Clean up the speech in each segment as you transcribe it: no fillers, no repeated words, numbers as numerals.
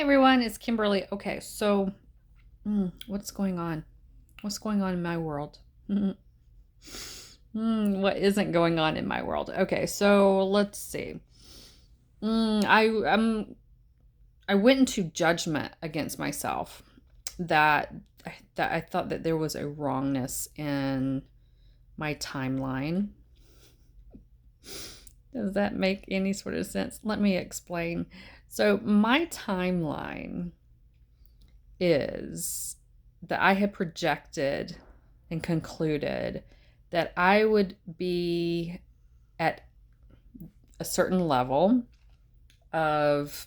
everyone, it's Kimberly. Okay, so what's going on? What's going on in my world? What isn't going on in my world? Okay, so let's see. Mm, I um I went into judgment against myself that that I thought that there was a wrongness in my timeline. Does that make any sort of sense? Let me explain. So my timeline is that I had projected and concluded that I would be at a certain level of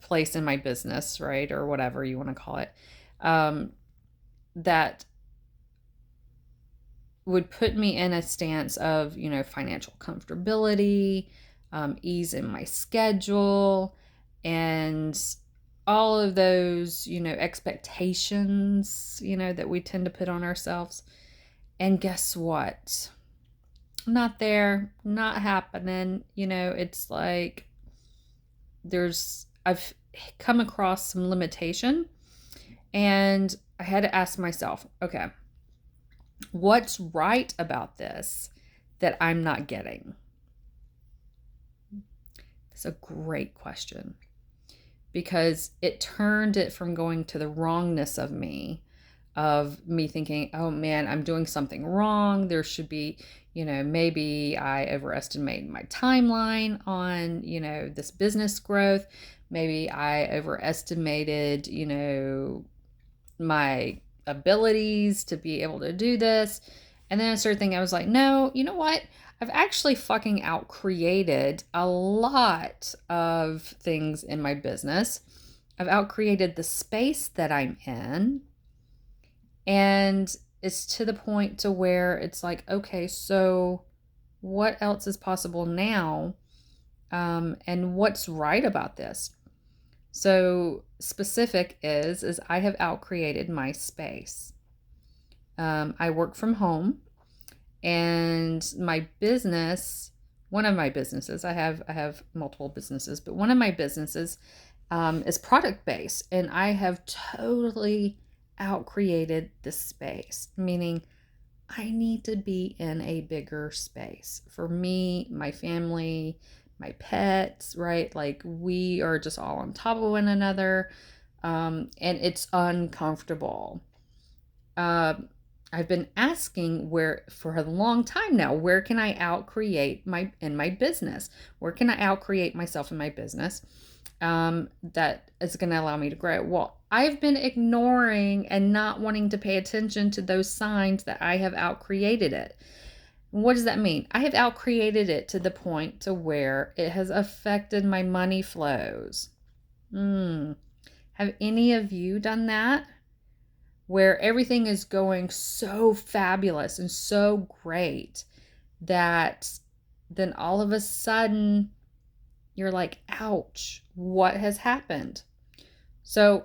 place in my business, right, or whatever you want to call it, that would put me in a stance of financial comfortability, ease in my schedule, and all of those expectations that we tend to put on ourselves. And guess what? Not there, not happening. It's like I've come across some limitation, and I had to ask myself, okay, what's right about this that I'm not getting? That's a great question, because it turned it from going to the wrongness of me thinking, oh man, I'm doing something wrong. There should be, maybe I overestimated my timeline on, this business growth. Maybe I overestimated, my abilities to be able to do this. And then I started thinking, I was like, no, you know what? I've actually fucking outcreated a lot of things in my business. I've outcreated the space that I'm in. And it's to the point to where it's like, okay, so what else is possible now? And what's right about this? So specific is I have outcreated my space. I work from home, and my business, one of my businesses, I have multiple businesses, but one of my businesses is product based, and I have totally outcreated the space, meaning I need to be in a bigger space for me, my family, my pets, right? Like we are just all on top of one another, and it's uncomfortable. I've been asking where for a long time now, where can I outcreate my business? Where can I outcreate myself in my business? That is going to allow me to grow. Well, I've been ignoring and not wanting to pay attention to those signs that I have outcreated it. What does that mean? I have outcreated it to the point to where it has affected my money flows. Have any of you done that? Where everything is going so fabulous and so great that then all of a sudden you're like, ouch, what has happened? So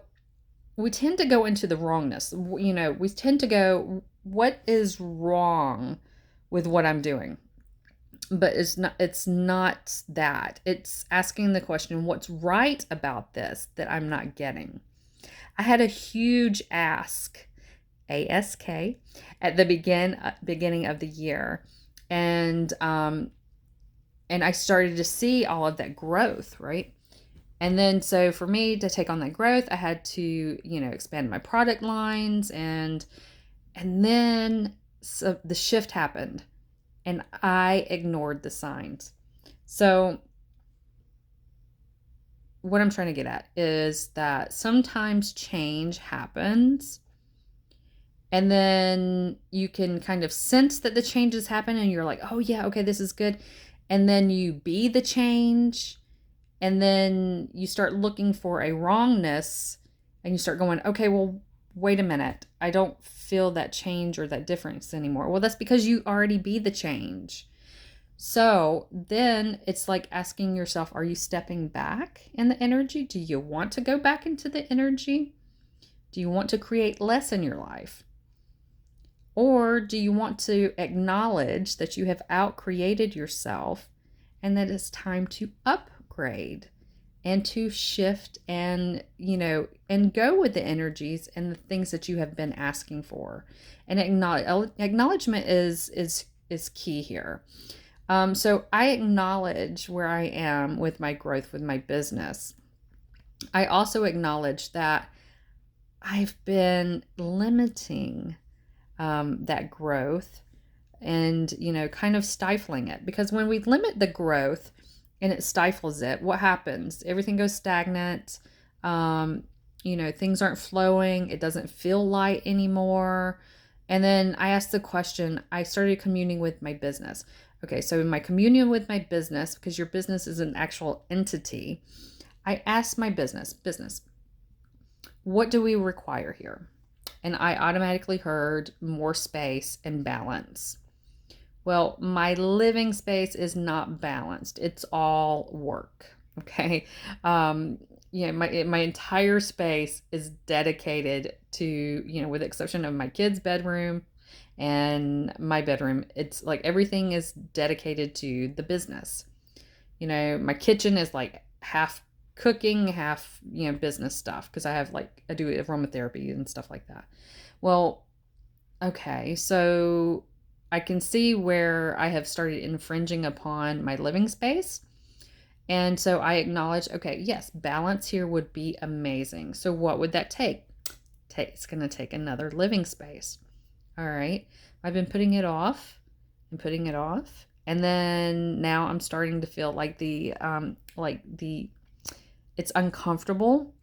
we tend to go into the wrongness. We tend to go, what is wrong with what I'm doing? But it's not that. It's asking the question, what's right about this that I'm not getting? I had a huge ask at the beginning of the year. And I started to see all of that growth, right? And then so for me to take on that growth, I had to, expand my product lines, and then so the shift happened, and I ignored the signs. So what I'm trying to get at is that sometimes change happens, and then you can kind of sense that the changes happen, and you're like, oh yeah, okay, this is good. And then you be the change, and then you start looking for a wrongness, and you start going, okay, well, wait a minute. I don't feel that change or that difference anymore. Well, that's because you already be the change. So then it's like asking yourself, are you stepping back in the energy? Do you want to go back into the energy? Do you want to create less in your life? Or do you want to acknowledge that you have outcreated yourself and that it's time to upgrade and to shift and, and go with the energies and the things that you have been asking for. And acknowledgement is key here. So I acknowledge where I am with my growth with my business. I also acknowledge that I've been limiting that growth and, kind of stifling it. Because when we limit the growth and it stifles it, what happens? Everything goes stagnant. Things aren't flowing. It doesn't feel light anymore. And then I asked the question, I started communing with my business. Okay, so in my communion with my business, because your business is an actual entity, I asked my business, what do we require here? And I automatically heard more space and balance. Well, my living space is not balanced. It's all work. Okay. My entire space is dedicated to, with the exception of my kids' bedroom and my bedroom, it's like everything is dedicated to the business. My kitchen is like half cooking, half, business stuff, because I do aromatherapy and stuff like that. Well, okay, so I can see where I have started infringing upon my living space. And so I acknowledge, okay, yes, balance here would be amazing. So what would that take? It's going to take another living space. All right. I've been putting it off and putting it off. And then now I'm starting to feel like it's uncomfortable.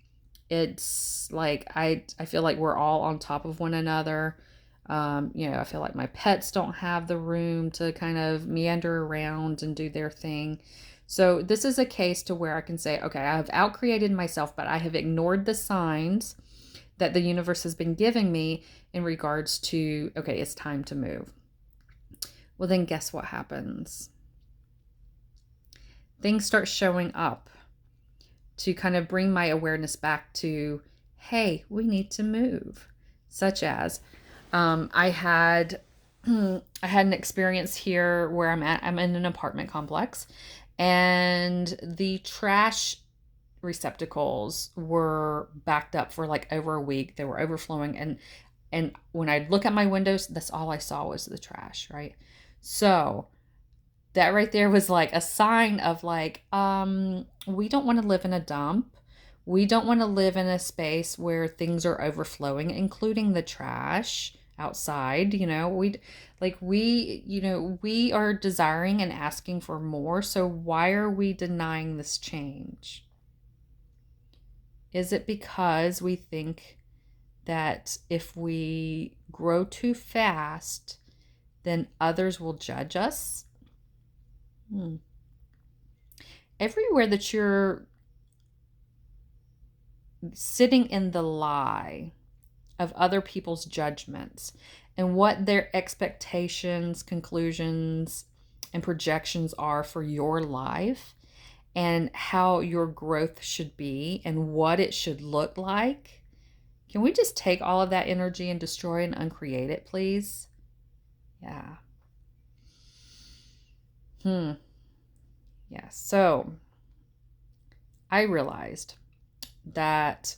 It's like I feel like we're all on top of one another. I feel like my pets don't have the room to kind of meander around and do their thing. So this is a case to where I can say, okay, I have outcreated myself, but I have ignored the signs that the universe has been giving me in regards to, okay, it's time to move. Well, then guess what happens? Things start showing up to kind of bring my awareness back to, hey, we need to move. Such as, I had an experience here where I'm at. I'm in an apartment complex, and the trash receptacles were backed up for like over a week. They were overflowing, and when I look at my windows, that's all I saw was the trash, right? So that right there was like a sign of like, we don't want to live in a dump. We don't want to live in a space where things are overflowing, including the trash outside. We are desiring and asking for more. So why are we denying this change? Is it because we think that if we grow too fast, then others will judge us? Everywhere that you're sitting in the lie of other people's judgments and what their expectations, conclusions, and projections are for your life and how your growth should be and what it should look like, can we just take all of that energy and destroy and uncreate it, please? Yeah. Yeah. So I realized that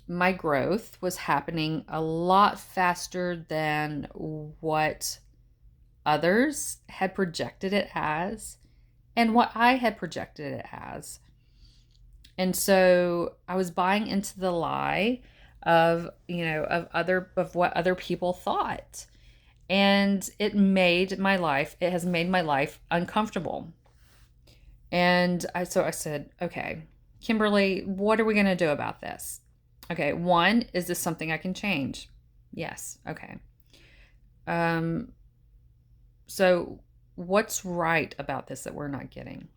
my growth was happening a lot faster than what others had projected it as and what I had projected it as. And so I was buying into the lie of what other people thought. And it has made my life uncomfortable. And I said, okay, Kimberly, what are we going to do about this? Okay, one, is this something I can change? Yes. Okay. So what's right about this that we're not getting?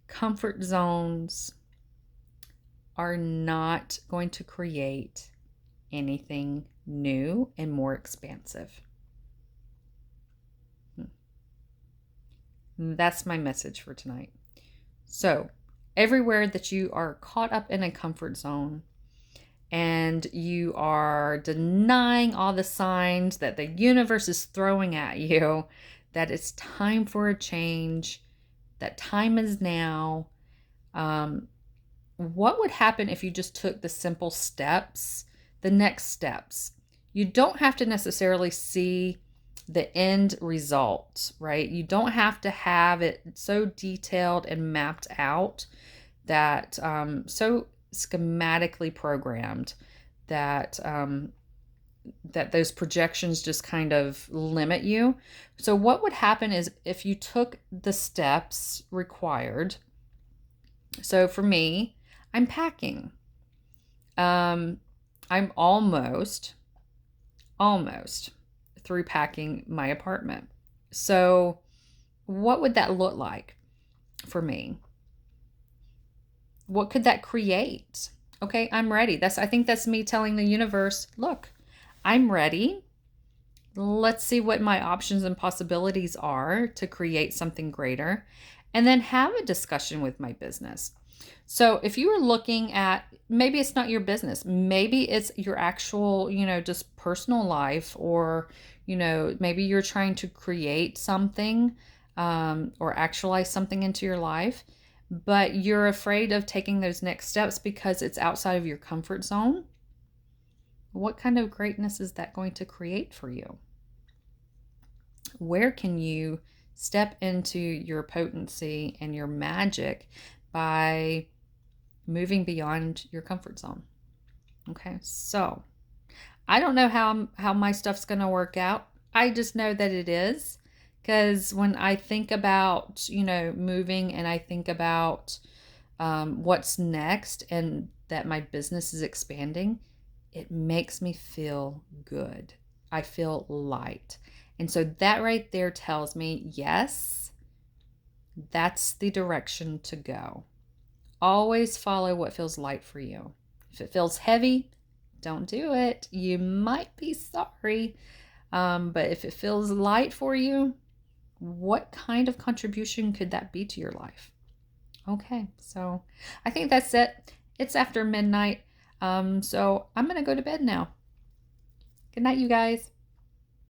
Comfort zones are not going to create anything new and more expansive. That's my message for tonight. So, everywhere that you are caught up in a comfort zone and you are denying all the signs that the universe is throwing at you that it's time for a change, that time is now. Um, what would happen if you just took the simple steps, the next steps? You don't have to necessarily see the end result, right? You don't have to have it so detailed and mapped out that so schematically programmed that that those projections just kind of limit you. So what would happen is if you took the steps required. So for me, I'm packing. I'm almost through packing my apartment. So what would that look like for me? What could that create? Okay, I'm ready. I think that's me telling the universe, look, I'm ready. Let's see what my options and possibilities are to create something greater, and then have a discussion with my business. So if you are looking at, maybe it's not your business, maybe it's your actual, just personal life, or, maybe you're trying to create something or actualize something into your life, but you're afraid of taking those next steps because it's outside of your comfort zone. What kind of greatness is that going to create for you? Where can you step into your potency and your magic by moving beyond your comfort zone? Okay, so I don't know how my stuff's going to work out. I just know that it is, because when I think about, moving, and I think about what's next, and that my business is expanding, it makes me feel good. I feel light. And so that right there tells me, yes, that's the direction to go. Always follow what feels light for you. If it feels heavy, don't do it. You might be sorry. But if it feels light for you, what kind of contribution could that be to your life? Okay, so I think that's it. It's after midnight. So I'm going to go to bed now. Good night, you guys.